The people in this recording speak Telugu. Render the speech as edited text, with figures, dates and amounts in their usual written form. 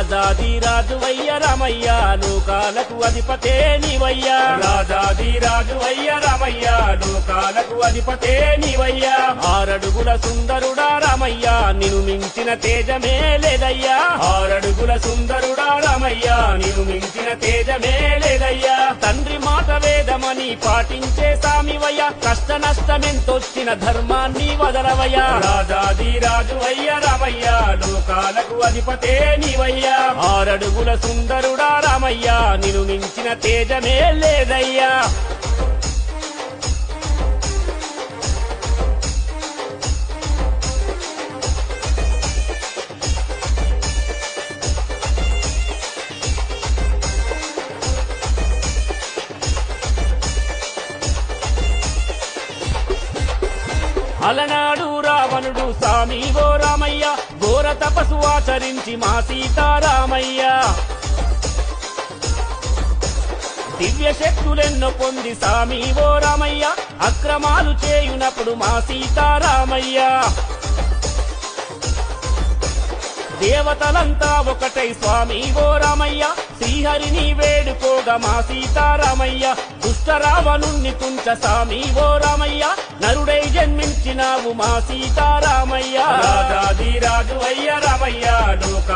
రాజాదిరాజువయ్య రామయ్య లోకాలకు అధిపతే నీవయ్యా రాజాదిరాజువయ్య రామయ్య లోకాలకు అధిపతే నీవయ్యా ఆరడుగుల సుందరుడా రామయ్య నిన్ను మించిన తేజమే లేదయ్యా ఆరడుగుల సుందరుడా రామయ్య నిన్ను మించిన తేజమే లేదయ్యా తండ్రి మాట వేదమని పాటించే సామివయ్య కష్ట నష్టమెంతొచ్చిన ధర్మాన్ని వదలవయ్యా రాజాదిరాజువయ్య రామయ్య లోకాలకు అధిపతే నీవయ్యా ఆరడుగుల సుందరుడా రామయ్య నిన్ను మించిన తేజమే లేదయ్యా అలనాడు రావణుడు సామి ఓ రామయ్య ఘోర తపస్సు ఆచరించి మా సీతారామయ్య దివ్య శక్తులెన్నో పొంది సామి ఓ రామయ్య అక్రమాలు చేయునప్పుడు మా సీతారామయ్య దేవతలంతా ఒకటై స్వామి ఓ రామయ్య శ్రీహరిని వేడుకోగా మా సీతారామయ్య దుష్ట రావణుణ్ణి తుంచ సామి ఓ రామయ్య నరుడై జన్మించినావు మా సీతారామయ్య రాజాదిరాజువయ్య రామయ్య లోక